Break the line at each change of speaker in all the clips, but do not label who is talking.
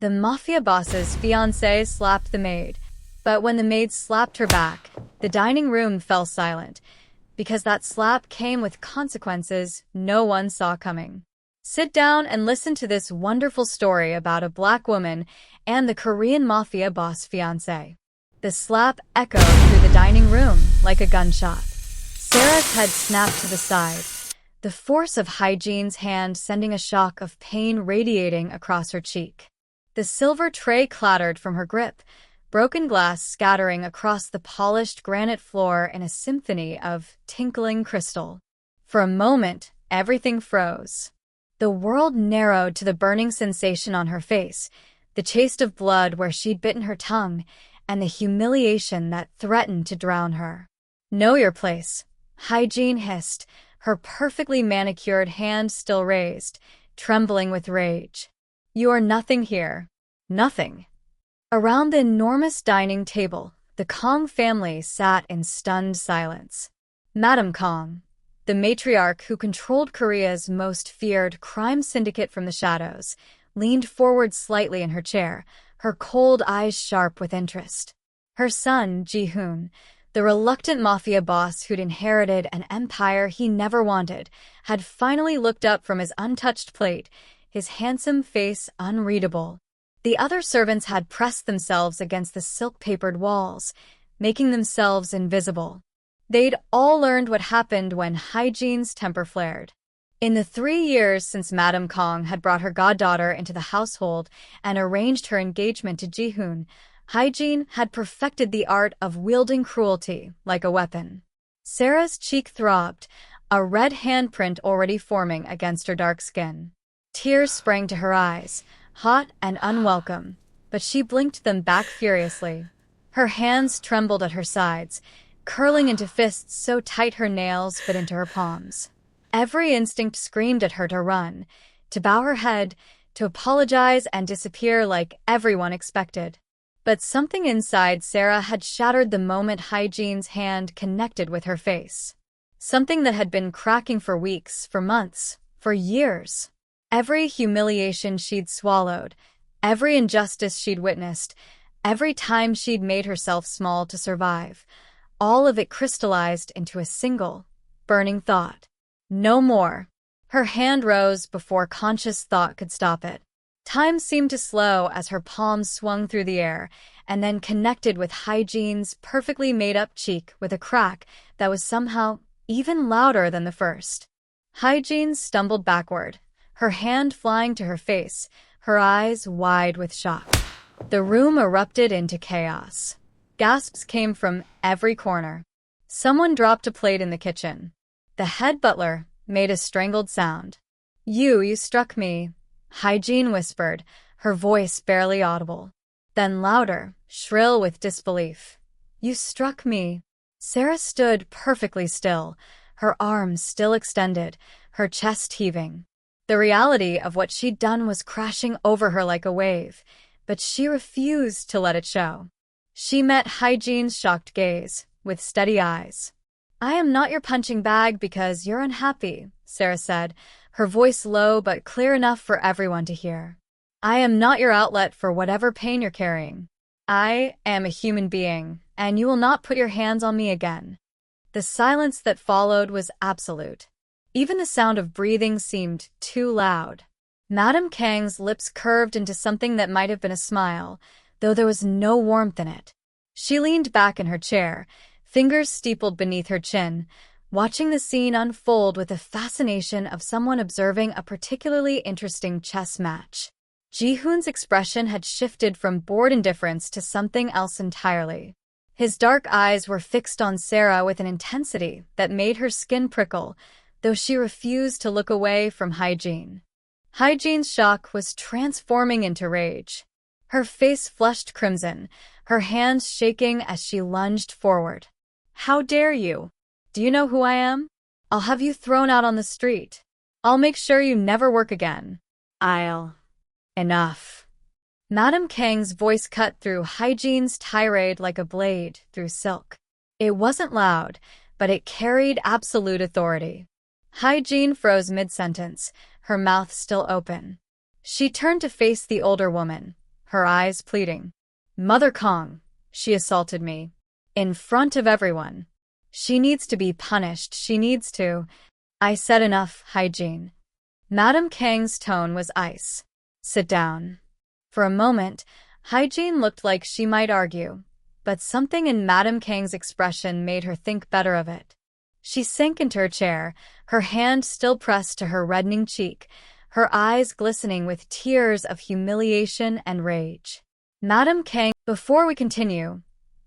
The mafia boss's fiancée slapped the maid, but when the maid slapped her back, the dining room fell silent, because that slap came with consequences no one saw coming. Sit down and listen to this wonderful story about a black woman and the Korean mafia boss fiancé. The slap echoed through the dining room like a gunshot. Sarah's head snapped to the side, the force of Hye-Jin's hand sending a shock of pain radiating across her cheek. The silver tray clattered from her grip, broken glass scattering across the polished granite floor in a symphony of tinkling crystal. For a moment, everything froze. The world narrowed to the burning sensation on her face, the taste of blood where she'd bitten her tongue, and the humiliation that threatened to drown her. "Know your place," Hye-Jin hissed, her perfectly manicured hand still raised, trembling with rage. "You are nothing here. Nothing." Around the enormous dining table, the Kong family sat in stunned silence. Madame Kong, the matriarch who controlled Korea's most feared crime syndicate from the shadows, leaned forward slightly in her chair, her cold eyes sharp with interest. Her son, Ji-hoon, the reluctant mafia boss who'd inherited an empire he never wanted, had finally looked up from his untouched plate, his handsome face unreadable. The other servants had pressed themselves against the silk-papered walls, making themselves invisible. They'd all learned what happened when Hye-Jin's temper flared. In the 3 years since Madame Kong had brought her goddaughter into the household and arranged her engagement to Ji-hoon, Hye-Jin had perfected the art of wielding cruelty like a weapon. Sarah's cheek throbbed, a red handprint already forming against her dark skin. Tears sprang to her eyes, hot and unwelcome, but she blinked them back furiously. Her hands trembled at her sides, curling into fists so tight her nails bit into her palms. Every instinct screamed at her to run, to bow her head, to apologize and disappear like everyone expected. But something inside Sarah had shattered the moment Hye-Jin's hand connected with her face. Something that had been cracking for weeks, for months, for years. Every humiliation she'd swallowed, every injustice she'd witnessed, every time she'd made herself small to survive, all of it crystallized into a single, burning thought. No more. Her hand rose before conscious thought could stop it. Time seemed to slow as her palms swung through the air and then connected with Hye-Jin's perfectly made-up cheek with a crack that was somehow even louder than the first. Hye-Jin stumbled backward, her hand flying to her face, her eyes wide with shock. The room erupted into chaos. Gasps came from every corner. Someone dropped a plate in the kitchen. The head butler made a strangled sound. You struck me," Hye-Jin whispered, her voice barely audible. Then louder, shrill with disbelief. "You struck me." Sarah stood perfectly still, her arms still extended, her chest heaving. The reality of what she'd done was crashing over her like a wave, but she refused to let it show. She met Hye-Jin's shocked gaze, with steady eyes. "I am not your punching bag because you're unhappy," Sarah said, her voice low but clear enough for everyone to hear. "I am not your outlet for whatever pain you're carrying. I am a human being, and you will not put your hands on me again." The silence that followed was absolute. Even the sound of breathing seemed too loud. Madame Kang's lips curved into something that might have been a smile, though there was no warmth in it. She leaned back in her chair, fingers steepled beneath her chin, watching the scene unfold with the fascination of someone observing a particularly interesting chess match. Ji-hoon's expression had shifted from bored indifference to something else entirely. His dark eyes were fixed on Sarah with an intensity that made her skin prickle, though she refused to look away from Hye-Jin. Hye-Jin's shock was transforming into rage. Her face flushed crimson, her hands shaking as she lunged forward. "How dare you? Do you know who I am? I'll have you thrown out on the street. I'll make sure you never work again. I'll..." "Enough." Madame Kang's voice cut through Hye-Jin's tirade like a blade through silk. It wasn't loud, but it carried absolute authority. Hye-Jin froze mid-sentence, her mouth still open. She turned to face the older woman, her eyes pleading. Mother Kong, she assaulted me. In front of everyone. She needs to be punished, she needs to. I said enough, Hye-Jin. Madame Kang's tone was ice. Sit down. For a moment, Hye-Jin looked like she might argue, but something in Madame Kang's expression made her think better of it. She sank into her chair, her hand still pressed to her reddening cheek, her eyes glistening with tears of humiliation and rage. Madame Kang, before we continue,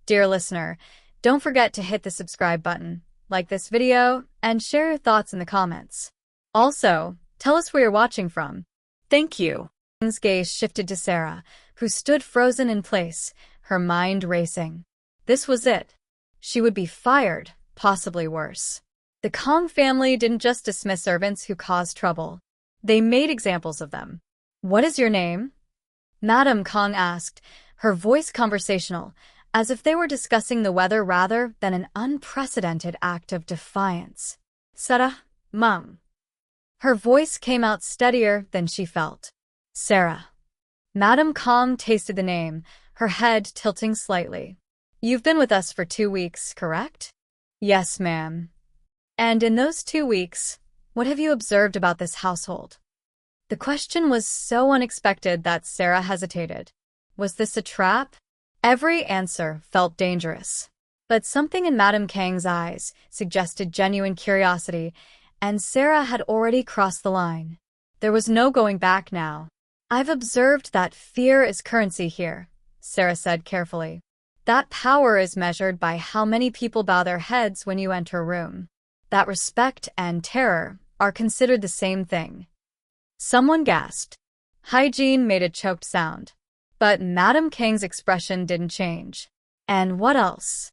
dear listener, don't forget to hit the subscribe button, like this video, and share your thoughts in the comments. Also, tell us where you're watching from. Thank you. Kang's gaze shifted to Sarah, who stood frozen in place, her mind racing. This was it. She would be fired, possibly worse. The Kong family didn't just dismiss servants who caused trouble. They made examples of them. What is your name? Madame Kong asked, her voice conversational, as if they were discussing the weather rather than an unprecedented act of defiance. Sarah, Mum. Her voice came out steadier than she felt. Sarah. Madame Kong tasted the name, her head tilting slightly. You've been with us for 2 weeks, correct? Yes, ma'am. And in those 2 weeks, what have you observed about this household? The question was so unexpected that Sarah hesitated. Was this a trap? Every answer felt dangerous. But something in Madame Kang's eyes suggested genuine curiosity, and Sarah had already crossed the line. There was no going back now. I've observed that fear is currency here, Sarah said carefully. That power is measured by how many people bow their heads when you enter a room. That respect and terror are considered the same thing. Someone gasped. Hye-Jin made a choked sound. But Madame Kang's expression didn't change. And what else?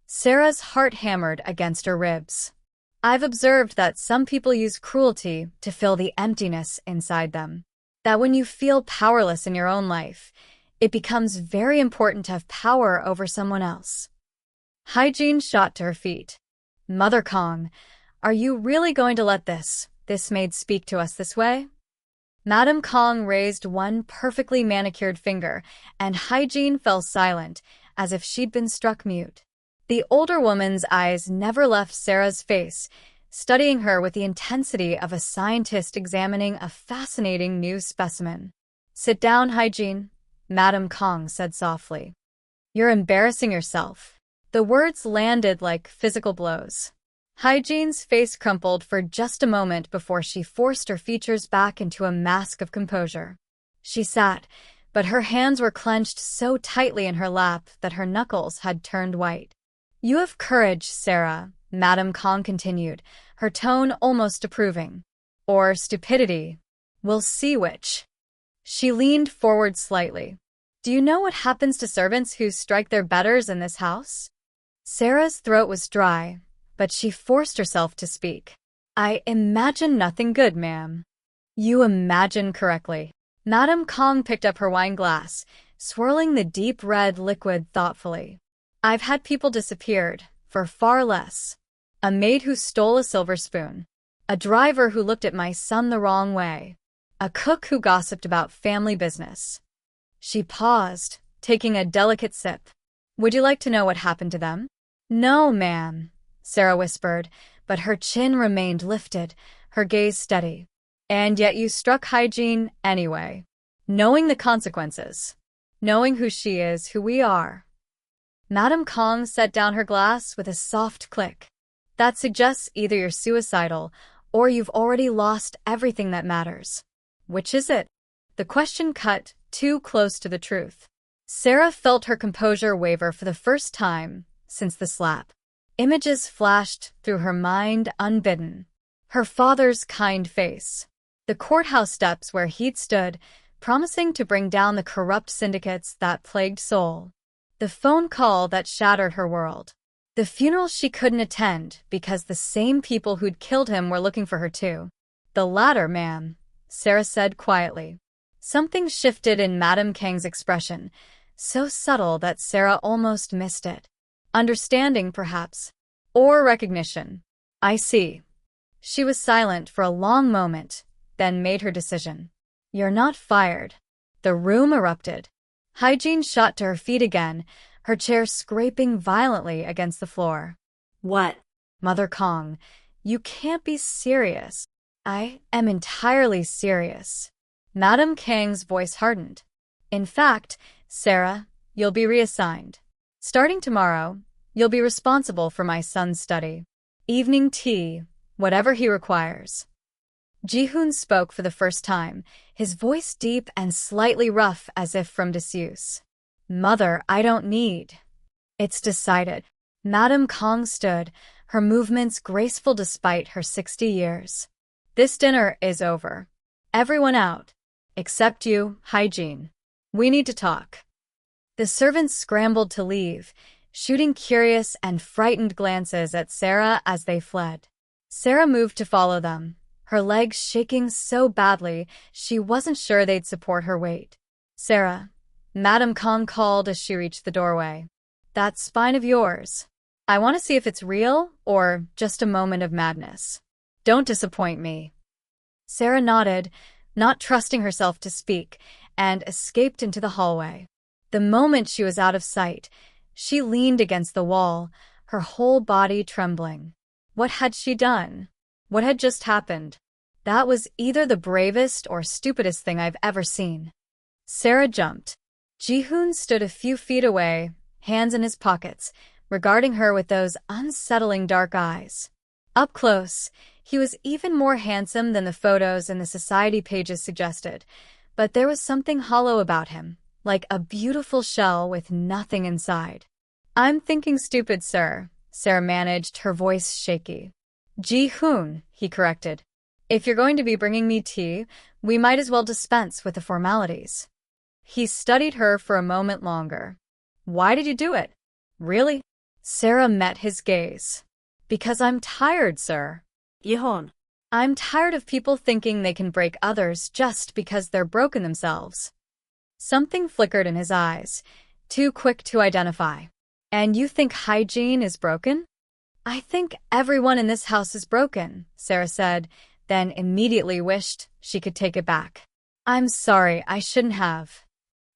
Sarah's heart hammered against her ribs. I've observed that some people use cruelty to fill the emptiness inside them. That when you feel powerless in your own life, it becomes very important to have power over someone else. Hye-Jin shot to her feet. Mother Kong, are you really going to let this maid speak to us this way? Madame Kong raised one perfectly manicured finger, and Hye-Jin fell silent, as if she'd been struck mute. The older woman's eyes never left Sarah's face, studying her with the intensity of a scientist examining a fascinating new specimen. Sit down, Hye-Jin, Madame Kong said softly. You're embarrassing yourself. The words landed like physical blows. Hye-Jin's face crumpled for just a moment before she forced her features back into a mask of composure. She sat, but her hands were clenched so tightly in her lap that her knuckles had turned white. You have courage, Sarah, Madame Kong continued, her tone almost approving. Or stupidity. We'll see which. She leaned forward slightly. Do you know what happens to servants who strike their betters in this house? Sarah's throat was dry, but she forced herself to speak. I imagine nothing good, ma'am. You imagine correctly. Madame Kong picked up her wine glass, swirling the deep red liquid thoughtfully. I've had people disappeared, for far less. A maid who stole a silver spoon. A driver who looked at my son the wrong way. A cook who gossiped about family business. She paused, taking a delicate sip. Would you like to know what happened to them? No, ma'am, Sarah whispered, but her chin remained lifted, her gaze steady. And yet you struck Hye-Jin anyway. Knowing the consequences. Knowing who she is, who we are. Madame Kong set down her glass with a soft click. That suggests either you're suicidal or you've already lost everything that matters. Which is it? The question cut too close to the truth. Sarah felt her composure waver for the first time since the slap. Images flashed through her mind unbidden. Her father's kind face. The courthouse steps where he'd stood, promising to bring down the corrupt syndicates that plagued Seoul. The phone call that shattered her world. The funeral she couldn't attend because the same people who'd killed him were looking for her too. The latter, ma'am, Sarah said quietly. Something shifted in Madame Kang's expression, so subtle that Sarah almost missed it. Understanding, perhaps. Or recognition. I see. She was silent for a long moment, then made her decision. You're not fired. The room erupted. Hye-Jin shot to her feet again, her chair scraping violently against the floor.
What?
Mother Kong, you can't be serious. I am entirely serious. Madame Kang's voice hardened. In fact, Sarah, you'll be reassigned. Starting tomorrow, you'll be responsible for my son's study. Evening tea, whatever he requires. Ji-hoon spoke for the first time, his voice deep and slightly rough as if from disuse. Mother, I don't need. It's decided. Madame Kong stood, her movements graceful despite her 60 years. This dinner is over. Everyone out. Except you, Hye-Jin. We need to talk. The servants scrambled to leave, shooting curious and frightened glances at Sarah as they fled. Sarah moved to follow them, her legs shaking so badly she wasn't sure they'd support her weight. Sarah, Madame Kong called as she reached the doorway. That spine of yours. I want to see if it's real or just a moment of madness. Don't disappoint me. Sarah nodded, not trusting herself to speak, and escaped into the hallway. The moment she was out of sight, she leaned against the wall, her whole body trembling. What had she done? What had just happened? That was either the bravest or stupidest thing I've ever seen. Sarah jumped. Ji-hoon stood a few feet away, hands in his pockets, regarding her with those unsettling dark eyes. Up close, he was even more handsome than the photos in the society pages suggested, but there was something hollow about him, like a beautiful shell with nothing inside. I'm thinking stupid, sir, Sarah managed, her voice shaky. Ji-hoon, he corrected. If you're going to be bringing me tea, we might as well dispense with the formalities. He studied her for a moment longer. Why did you do it? Really? Sarah met his gaze. Because I'm tired, sir.
Yehon.
I'm tired of people thinking they can break others just because they're broken themselves. Something flickered in his eyes, too quick to identify. And you think Hye-Jin is broken? I think everyone in this house is broken, Sarah said, then immediately wished she could take it back. I'm sorry, I shouldn't have.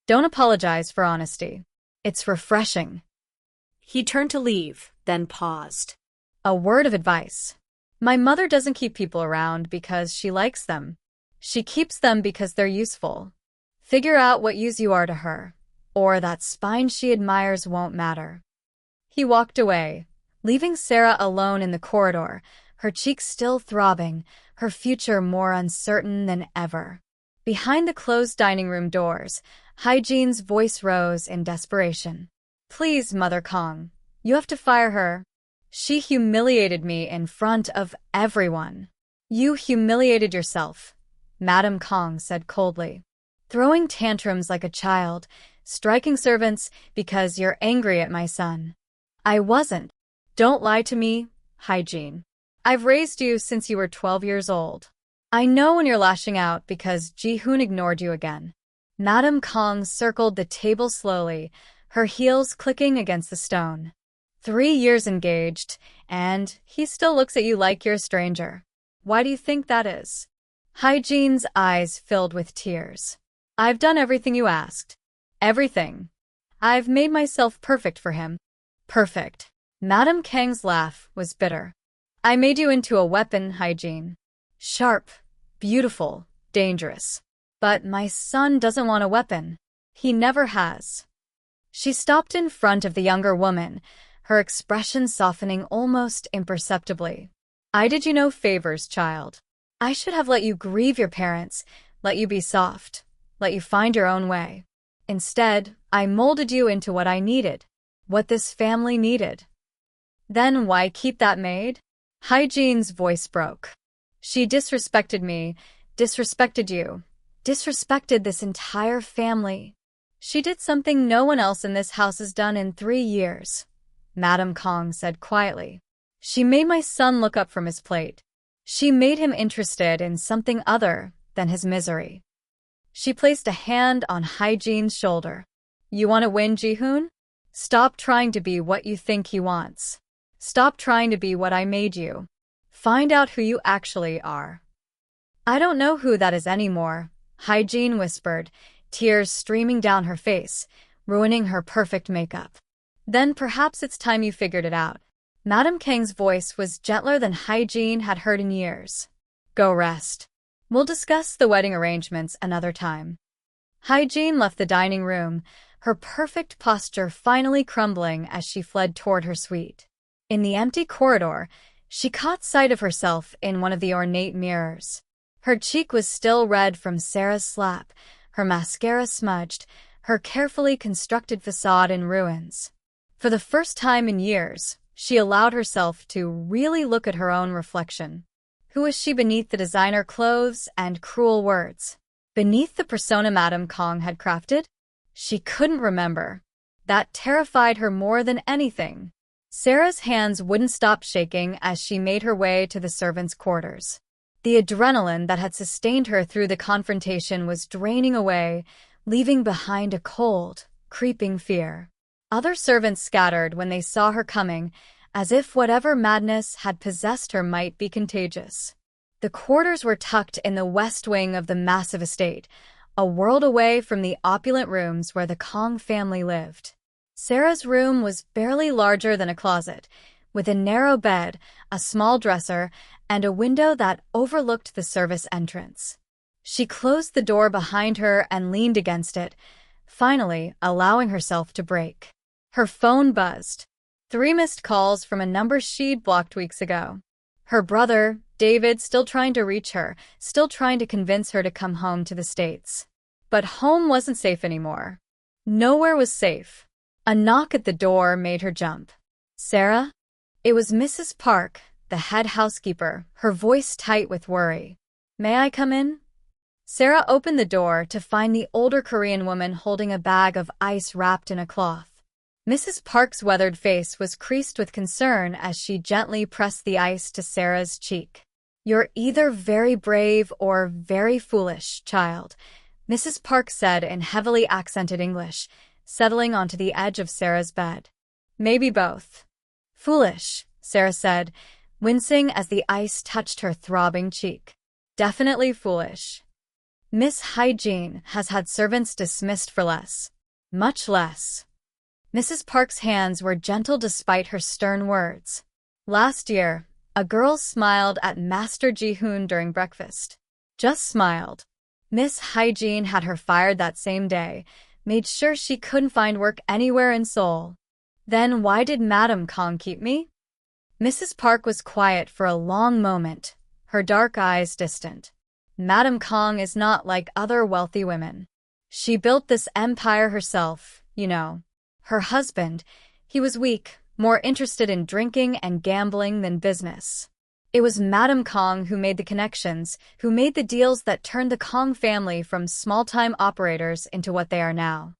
Don't apologize for honesty. It's refreshing.
He turned to leave, then paused.
A word of advice. My mother doesn't keep people around because she likes them. She keeps them because they're useful. Figure out what use you are to her, or that spine she admires won't matter. He walked away, leaving Sarah alone in the corridor, her cheeks still throbbing, her future more uncertain than ever. Behind the closed dining room doors, Hye-Jin's voice rose in desperation. Please, Mother Kong, you have to fire her. She humiliated me in front of everyone. You humiliated yourself, Madame Kong said coldly. Throwing tantrums like a child, striking servants because you're angry at my son. I wasn't. Don't lie to me, Hye-Jin. I've raised you since you were 12 years old. I know when you're lashing out because Ji-hoon ignored you again. Madame Kong circled the table slowly, her heels clicking against the stone. 3 years engaged, and he still looks at you like you're a stranger. Why do you think that is? Hye-Jin's eyes filled with tears. I've done everything you asked. Everything. I've made myself perfect for him. Perfect. Madame Kang's laugh was bitter. I made you into a weapon, Hye-Jin. Sharp, beautiful, dangerous. But my son doesn't want a weapon. He never has. She stopped in front of the younger woman, her expression softening almost imperceptibly. I did you no favors, child. I should have let you grieve your parents, let you be soft, let you find your own way. Instead, I molded you into what I needed, what this family needed. Then why keep that maid? Hye-Jin's voice broke. She disrespected me, disrespected you, disrespected this entire family. She did something no one else in this house has done in 3 years, Madame Kong said quietly. She made my son look up from his plate. She made him interested in something other than his misery. She placed a hand on Hye-Jin's shoulder. You want to win, Ji-hoon? Stop trying to be what you think he wants. Stop trying to be what I made you. Find out who you actually are. I don't know who that is anymore, Hye-Jin whispered, tears streaming down her face, ruining her perfect makeup. Then perhaps it's time you figured it out. Madame Kang's voice was gentler than Hye-Jin had heard in years. Go rest. We'll discuss the wedding arrangements another time. Hye-Jin left the dining room, her perfect posture finally crumbling as she fled toward her suite. In the empty corridor, she caught sight of herself in one of the ornate mirrors. Her cheek was still red from Sarah's slap, her mascara smudged, her carefully constructed facade in ruins. For the first time in years, she allowed herself to really look at her own reflection. Who was she beneath the designer clothes and cruel words? Beneath the persona Madame Kang had crafted? She couldn't remember. That terrified her more than anything. Sarah's hands wouldn't stop shaking as she made her way to the servants' quarters. The adrenaline that had sustained her through the confrontation was draining away, leaving behind a cold, creeping fear. Other servants scattered when they saw her coming, as if whatever madness had possessed her might be contagious. The quarters were tucked in the west wing of the massive estate, a world away from the opulent rooms where the Kang family lived. Sarah's room was barely larger than a closet, with a narrow bed, a small dresser, and a window that overlooked the service entrance. She closed the door behind her and leaned against it, finally allowing herself to break. Her phone buzzed. 3 missed calls from a number she'd blocked weeks ago. Her brother, David, still trying to reach her, still trying to convince her to come home to the States. But home wasn't safe anymore. Nowhere was safe. A knock at the door made her jump. Sarah? It was Mrs. Park, the head housekeeper, her voice tight with worry. May I come in? Sarah opened the door to find the older Korean woman holding a bag of ice wrapped in a cloth. Mrs. Park's weathered face was creased with concern as she gently pressed the ice to Sarah's cheek. You're either very brave or very foolish, child, Mrs. Park said in heavily accented English, settling onto the edge of Sarah's bed. Maybe both. Foolish, Sarah said, wincing as the ice touched her throbbing cheek. Definitely foolish. Miss Hye-Jin has had servants dismissed for less. Much less. Mrs. Park's hands were gentle despite her stern words. Last year, a girl smiled at Master Ji-hoon during breakfast. Just smiled. Miss Hye-Jin had her fired that same day, made sure she couldn't find work anywhere in Seoul. Then why did Madame Kang keep me? Mrs. Park was quiet for a long moment, her dark eyes distant. Madame Kang is not like other wealthy women. She built this empire herself, you know. Her husband, he was weak, more interested in drinking and gambling than business. It was Madame Kang who made the connections, who made the deals that turned the Kang family from small-time operators into what they are now.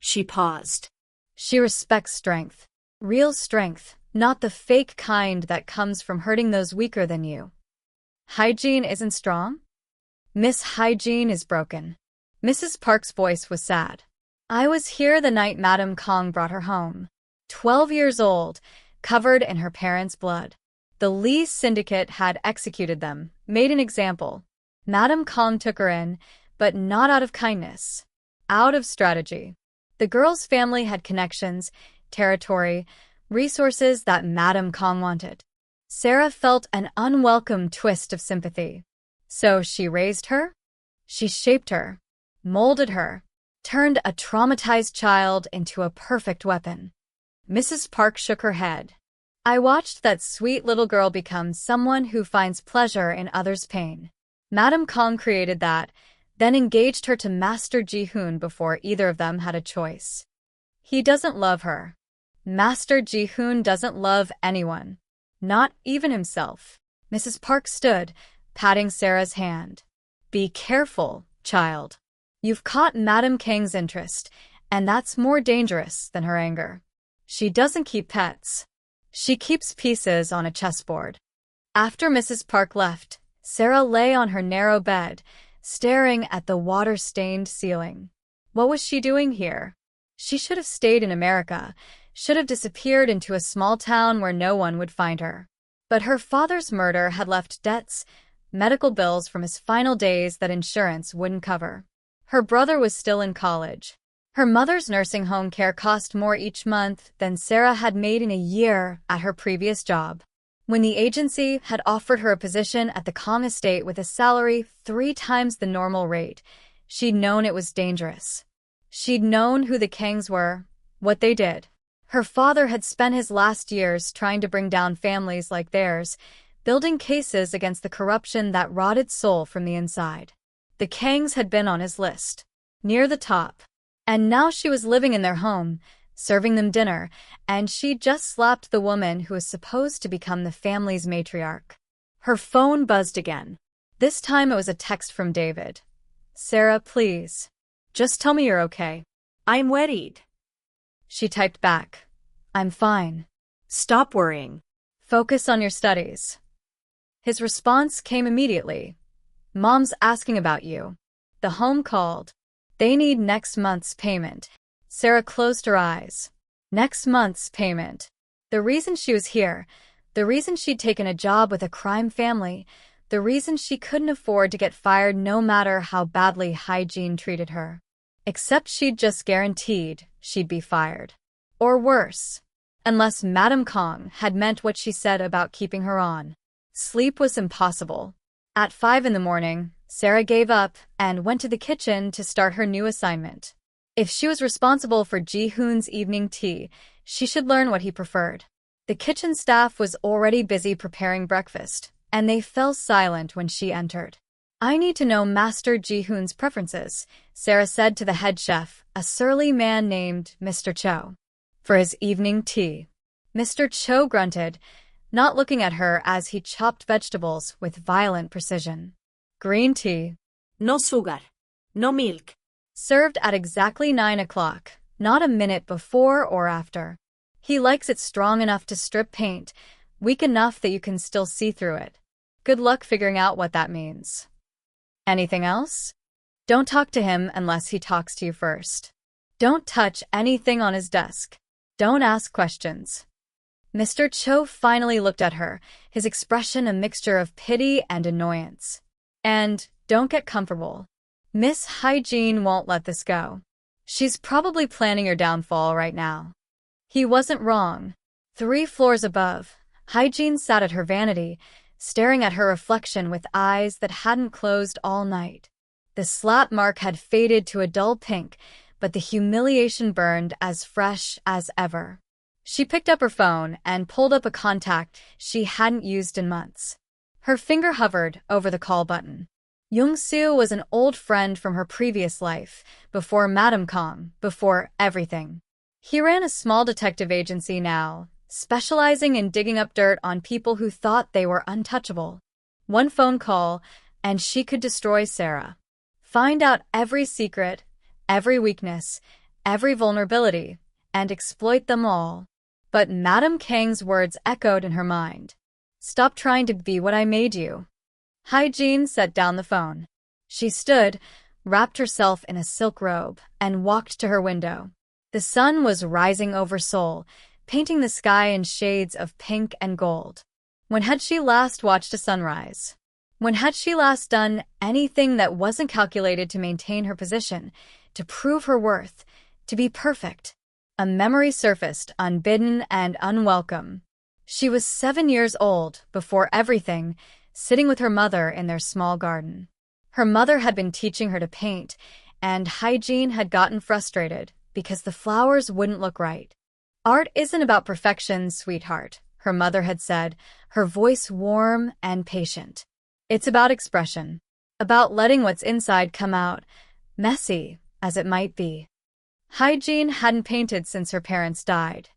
She paused.
She respects strength. Real strength, not the fake kind that comes from hurting those weaker than you. Hye-Jin isn't strong? Miss Hye-Jin is broken. Mrs. Park's voice was sad. I was here the night Madame Kang brought her home. 12 years old, covered in her parents' blood. The Lee syndicate had executed them, made an example. Madame Kang took her in, but not out of kindness. Out of strategy. The girl's family had connections, territory, resources that Madame Kang wanted. Sarah felt an unwelcome twist of sympathy. So she raised her? She shaped her, molded her, turned a traumatized child into a perfect weapon. Mrs. Park shook her head. I watched that sweet little girl become someone who finds pleasure in others' pain. Madame Kang created that, then engaged her to Master Ji-hoon before either of them had a choice. He doesn't love her. Master Ji-hoon doesn't love anyone. Not even himself. Mrs. Park stood, patting Sarah's hand. Be careful, child. You've caught Madame Kang's interest, and that's more dangerous than her anger. She doesn't keep pets. She keeps pieces on a chessboard. After Mrs. Park left, Sarah lay on her narrow bed, staring at the water-stained ceiling. What was she doing here? She should have stayed in America, should have disappeared into a small town where no one would find her. But her father's murder had left debts, medical bills from his final days that insurance wouldn't cover. Her brother was still in college. Her mother's nursing home care cost more each month than Sarah had made in a year at her previous job. When the agency had offered her a position at the Kong estate with a salary 3 times the normal rate, she'd known it was dangerous. She'd known who the Kangs were, what they did. Her father had spent his last years trying to bring down families like theirs, building cases against the corruption that rotted Seoul from the inside. The Kangs had been on his list, near the top. And now she was living in their home, serving them dinner, and she'd just slapped the woman who was supposed to become the family's matriarch. Her phone buzzed again. This time it was a text from David. "Sarah, please. Just tell me you're okay."
I'm worried.
She typed back. "I'm fine.
Stop worrying.
Focus on your studies." His response came immediately. "Mom's asking about you. The home called. They need next month's payment." Sarah closed her eyes. Next month's payment. The reason she was here, the reason she'd taken a job with a crime family, the reason she couldn't afford to get fired no matter how badly Hye-Jin treated her. Except she'd just guaranteed she'd be fired. Or worse. Unless Madame Kong had meant what she said about keeping her on. Sleep was impossible. At 5 in the morning, Sarah gave up and went to the kitchen to start her new assignment. If she was responsible for Ji-hoon's evening tea, she should learn what he preferred. The kitchen staff was already busy preparing breakfast, and they fell silent when she entered. "I need to know Master Ji-hoon's preferences," Sarah said to the head chef, a surly man named Mr. Cho. "For his evening tea." Mr. Cho grunted, not looking at her as he chopped vegetables with violent precision. "Green tea."
No sugar. No milk.
Served at exactly 9 o'clock, not a minute before or after. He likes it strong enough to strip paint, weak enough that you can still see through it. Good luck figuring out what that means. Anything else? Don't talk to him unless he talks to you first. Don't touch anything on his desk. Don't ask questions. Mr. Cho finally looked at her, his expression a mixture of pity and annoyance. And don't get comfortable. Miss Hye-Jin won't let this go. She's probably planning your downfall right now. He wasn't wrong. 3 floors above, Hye-Jin sat at her vanity, staring at her reflection with eyes that hadn't closed all night. The slap mark had faded to a dull pink, but the humiliation burned as fresh as ever. She picked up her phone and pulled up a contact she hadn't used in months. Her finger hovered over the call button. Young-soo was an old friend from her previous life, before Madame Kong, before everything. He ran a small detective agency now, specializing in digging up dirt on people who thought they were untouchable. One phone call, and she could destroy Sarah. Find out every secret, every weakness, every vulnerability, and exploit them all. But Madame Kang's words echoed in her mind. "Stop trying to be what I made you." Hye-Jin set down the phone. She stood, wrapped herself in a silk robe, and walked to her window. The sun was rising over Seoul, painting the sky in shades of pink and gold. When had she last watched a sunrise? When had she last done anything that wasn't calculated to maintain her position, to prove her worth, to be perfect? A memory surfaced, unbidden and unwelcome. She was 7 years old, before everything, sitting with her mother in their small garden. Her mother had been teaching her to paint, and Hye-Jin had gotten frustrated because the flowers wouldn't look right. "Art isn't about perfection, sweetheart," her mother had said, her voice warm and patient. "It's about expression, about letting what's inside come out, messy as it might be." Hye-Jin hadn't painted since her parents died.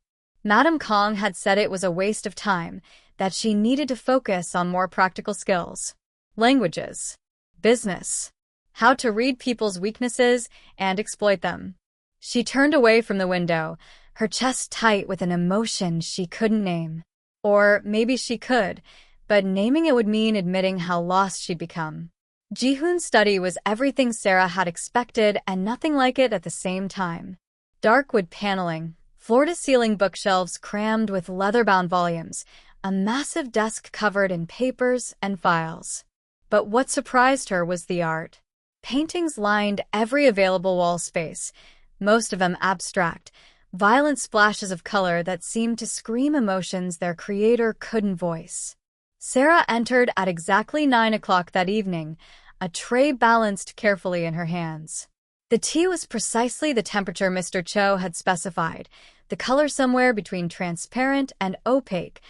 Madame Kong had said it was a waste of time, that she needed to focus on more practical skills. Languages. Business. How to read people's weaknesses and exploit them. She turned away from the window, her chest tight with an emotion she couldn't name. Or maybe she could, but naming it would mean admitting how lost she'd become. Ji-hoon's study was everything Sarah had expected and nothing like it at the same time. Dark wood paneling, floor-to-ceiling bookshelves crammed with leather-bound volumes, a massive desk covered in papers and files. But what surprised her was the art. Paintings lined every available wall space, most of them abstract, violent splashes of color that seemed to scream emotions their creator couldn't voice. Sarah entered at exactly 9 o'clock that evening, a tray balanced carefully in her hands. The tea was precisely the temperature Mr. Cho had specified, the color somewhere between transparent and opaque,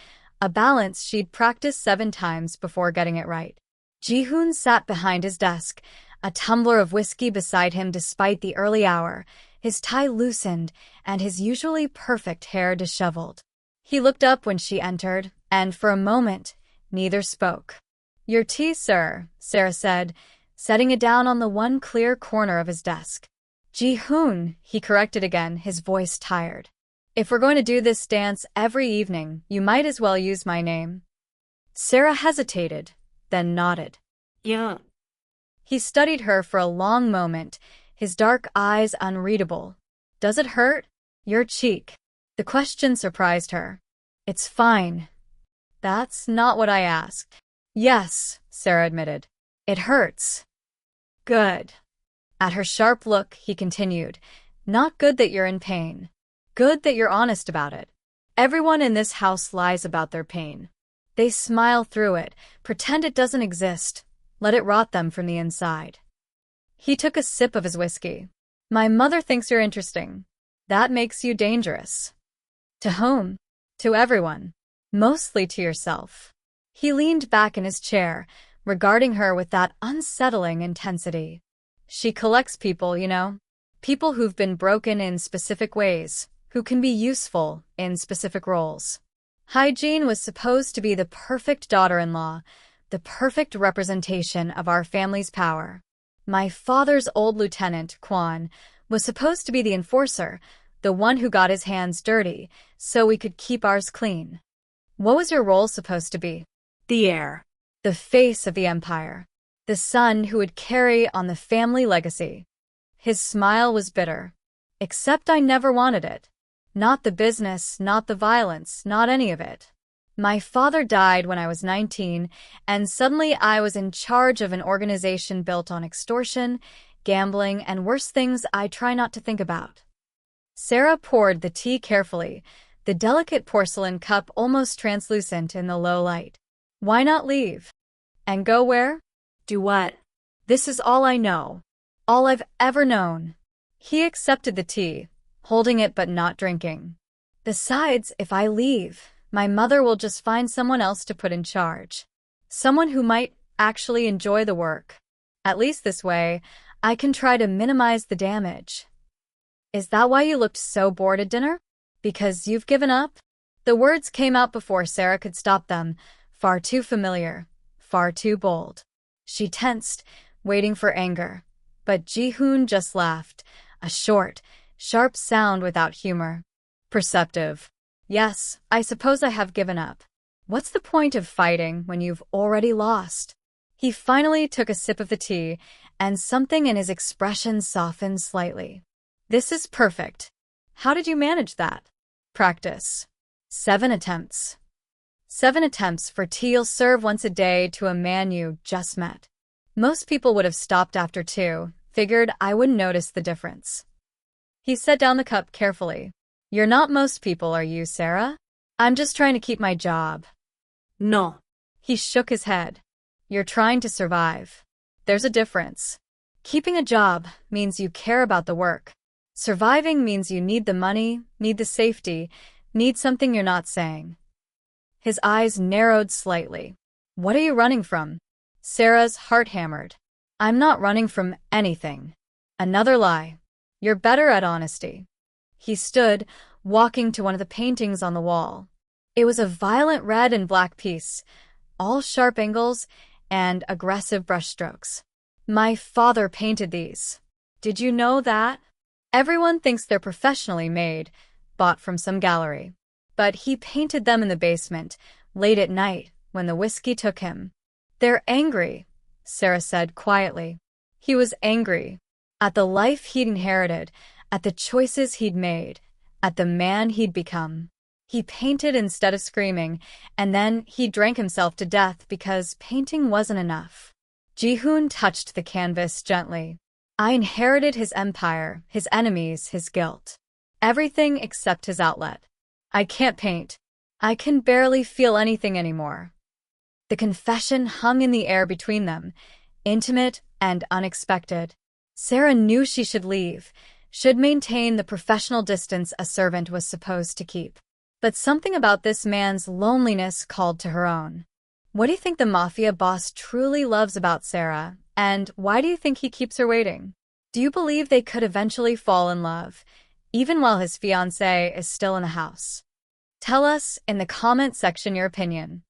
a balance she'd practiced 7 times before getting it right. Ji-hoon sat behind his desk, a tumbler of whiskey beside him despite the early hour, his tie loosened and his usually perfect hair disheveled. He looked up when she entered, and for a moment, neither spoke. "Your tea, sir," Sarah said, setting it down on the one clear corner of his desk. "Ji-hoon," he corrected again, his voice tired. "If we're going to do this dance every evening, you might as well use my name." Sarah hesitated, then nodded.
Yeah.
He studied her for a long moment, his dark eyes unreadable. "Does it hurt? Your cheek?" The question surprised her. "It's fine." "That's not what I asked." "Yes," Sarah admitted. "It hurts." "Good." At her sharp look, he continued, "Not good that you're in pain. Good that you're honest about it. Everyone in this house lies about their pain. They smile through it, pretend it doesn't exist, let it rot them from the inside." He took a sip of his whiskey. "My mother thinks you're interesting. That makes you dangerous." "To whom?" "To everyone. Mostly to yourself." He leaned back in his chair, regarding her with that unsettling intensity. "She collects people, you know. People who've been broken in specific ways, who can be useful in specific roles. Hye-Jin was supposed to be the perfect daughter-in-law, the perfect representation of our family's power. My father's old lieutenant, Kwon, was supposed to be the enforcer, the one who got his hands dirty, so we could keep ours clean. What was your role supposed to be?"
The heir.
"The face of the empire. The son who would carry on the family legacy." His smile was bitter. "Except I never wanted it. Not the business, not the violence, not any of it. My father died when I was 19, and suddenly I was in charge of an organization built on extortion, gambling, and worse things I try not to think about." Sarah poured the tea carefully, the delicate porcelain cup almost translucent in the low light. "Why not leave? And go where?"
Do what?
"This is all I know. All I've ever known." He accepted the tea, holding it but not drinking. "Besides, if I leave, my mother will just find someone else to put in charge. Someone who might actually enjoy the work. At least this way, I can try to minimize the damage." "Is that why you looked so bored at dinner? Because you've given up?" The words came out before Sarah could stop them, far too familiar, far too bold. She tensed, waiting for anger. But Ji-hoon just laughed, a short, sharp sound without humor. "Perceptive. Yes, I suppose I have given up. What's the point of fighting when you've already lost?" He finally took a sip of the tea, and something in his expression softened slightly. "This is perfect. How did you manage that?" "Practice. 7 attempts. 7 attempts for tea you'll serve once a day to a man you just met. Most people would have stopped after 2, figured I wouldn't notice the difference." He set down the cup carefully. "You're not most people, are you, Sarah? I'm just trying to keep my job."
No.
He shook his head. "You're trying to survive. There's a difference. Keeping a job means you care about the work. Surviving means you need the money, need the safety, need something you're not saying." His eyes narrowed slightly. "What are you running from?" Sarah's heart hammered. "I'm not running from anything." Another lie. "You're better at honesty." He stood, walking to one of the paintings on the wall. It was a violent red and black piece, all sharp angles and aggressive brushstrokes. "My father painted these. Did you know that? Everyone thinks they're professionally made, bought from some gallery. But he painted them in the basement, late at night, when the whiskey took him." "They're angry," Sarah said quietly. He was angry. At the life he'd inherited, at the choices he'd made, at the man he'd become. He painted instead of screaming, and then he drank himself to death because painting wasn't enough. Ji-hoon touched the canvas gently. I inherited his empire, his enemies, his guilt. Everything except his outlet. I can't paint. I can barely feel anything anymore. The confession hung in the air between them, intimate and unexpected. Sarah knew she should leave, should maintain the professional distance a servant was supposed to keep. But something about this man's loneliness called to her own. What do you think the Mafia boss truly loves about Sarah, and why do you think he keeps her waiting? Do you believe they could eventually fall in love, even while his fiancée is still in the house? Tell us in the comment section your opinion.